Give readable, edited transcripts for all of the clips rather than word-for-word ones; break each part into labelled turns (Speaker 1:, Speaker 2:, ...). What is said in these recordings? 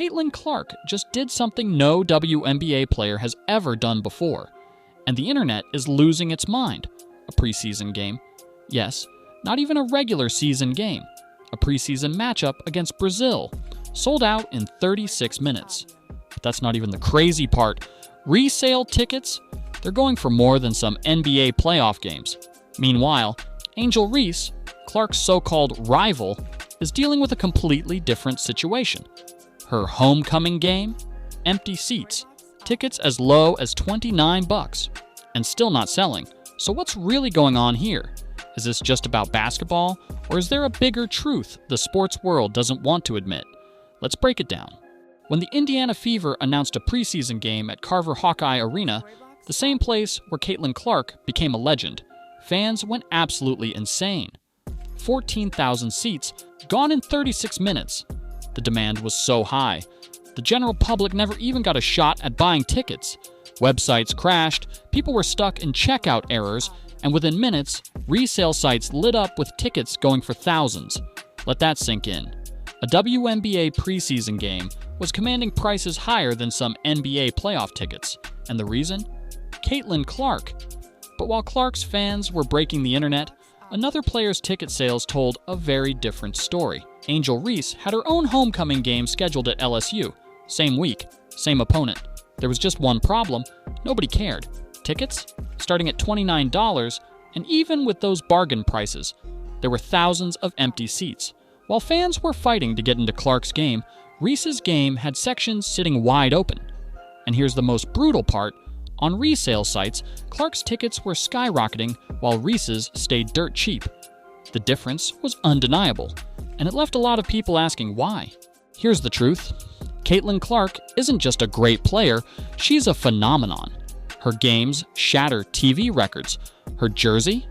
Speaker 1: Caitlin Clark just did something no WNBA player has ever done before, and the internet is losing its mind. A preseason game. Yes, not even a regular season game. A preseason matchup against Brazil, sold out in 36 minutes. But that's not even the crazy part. Resale tickets, they're going for more than some NBA playoff games. Meanwhile, Angel Reese, Clark's so-called rival, is dealing with a completely different situation. Her homecoming game? Empty seats. Tickets as low as $29, and still not selling. So what's really going on here? Is this just about basketball, or is there a bigger truth the sports world doesn't want to admit? Let's break it down. When the Indiana Fever announced a preseason game at Carver Hawkeye Arena, the same place where Caitlin Clark became a legend, fans went absolutely insane. 14,000 seats, gone in 36 minutes. The demand was so high. The general public never even got a shot at buying tickets. Websites crashed, people were stuck in checkout errors, and within minutes, resale sites lit up with tickets going for thousands. Let that sink in. A WNBA preseason game was commanding prices higher than some NBA playoff tickets. And the reason? Caitlin Clark. But while Clark's fans were breaking the internet, another player's ticket sales told a very different story. Angel Reese had her own homecoming game scheduled at LSU. Same week, same opponent. There was just one problem. Nobody cared. Tickets? Starting at $29, and even with those bargain prices, there were thousands of empty seats. While fans were fighting to get into Clark's game, Reese's game had sections sitting wide open. And here's the most brutal part. On resale sites, Clark's tickets were skyrocketing while Reese's stayed dirt cheap. The difference was undeniable, and it left a lot of people asking why. Here's the truth. Caitlin Clark isn't just a great player, she's a phenomenon. Her games shatter TV records. Her jersey?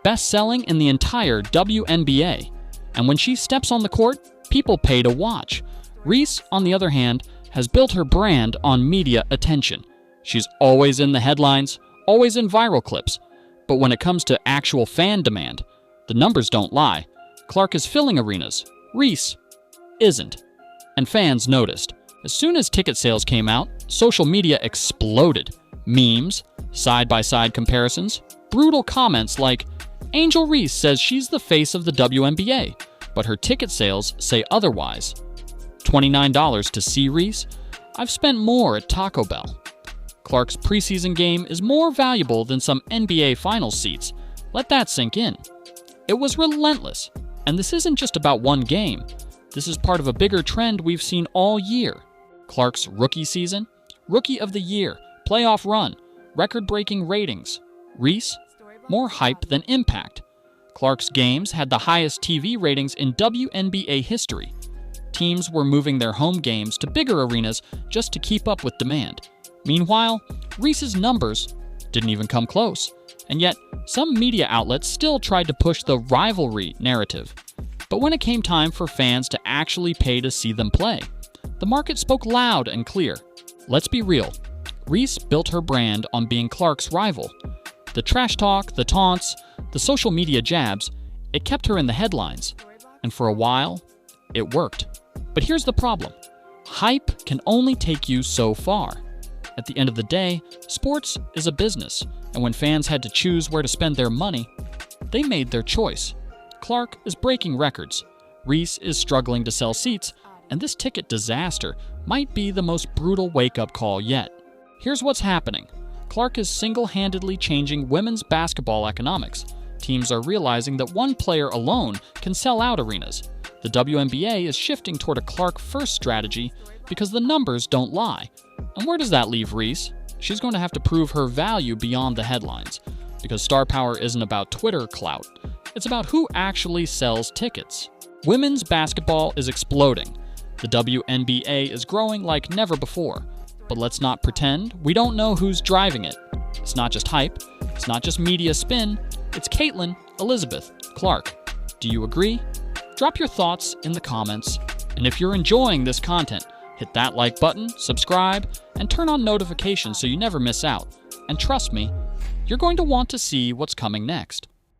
Speaker 1: Best-selling in the entire WNBA. And when she steps on the court, people pay to watch. Reese, on the other hand, has built her brand on media attention. She's always in the headlines, always in viral clips. But when it comes to actual fan demand, the numbers don't lie. Clark is filling arenas. Reese isn't. And fans noticed. As soon as ticket sales came out, social media exploded. Memes, side-by-side comparisons, brutal comments like, Angel Reese says she's the face of the WNBA, but her ticket sales say otherwise. $29 to see Reese? I've spent more at Taco Bell. Clark's preseason game is more valuable than some NBA Finals seats. Let that sink in. It was relentless, and this isn't just about one game. This is part of a bigger trend we've seen all year. Clark's rookie season, Rookie of the Year, playoff run, record-breaking ratings. Reese, more hype than impact. Clark's games had the highest TV ratings in WNBA history. Teams were moving their home games to bigger arenas just to keep up with demand. Meanwhile, Reese's numbers didn't even come close. And yet, some media outlets still tried to push the rivalry narrative. But when it came time for fans to actually pay to see them play, the market spoke loud and clear. Let's be real. Reese built her brand on being Clark's rival. The trash talk, the taunts, the social media jabs, it kept her in the headlines. And for a while, it worked. But here's the problem. Hype can only take you so far. At the end of the day, sports is a business, and when fans had to choose where to spend their money, they made their choice. Clark is breaking records. Reese is struggling to sell seats, and this ticket disaster might be the most brutal wake-up call yet. Here's what's happening. Clark is single-handedly changing women's basketball economics. Teams are realizing that one player alone can sell out arenas. The WNBA is shifting toward a Clark-first strategy because the numbers don't lie. And where does that leave Reese? She's going to have to prove her value beyond the headlines, because star power isn't about Twitter clout. It's about who actually sells tickets. Women's basketball is exploding. The WNBA is growing like never before. But let's not pretend we don't know who's driving it. It's not just hype. It's not just media spin. It's Caitlin Elizabeth Clark. Do you agree? Drop your thoughts in the comments. And if you're enjoying this content, hit that like button, subscribe, and turn on notifications so you never miss out. And trust me, you're going to want to see what's coming next.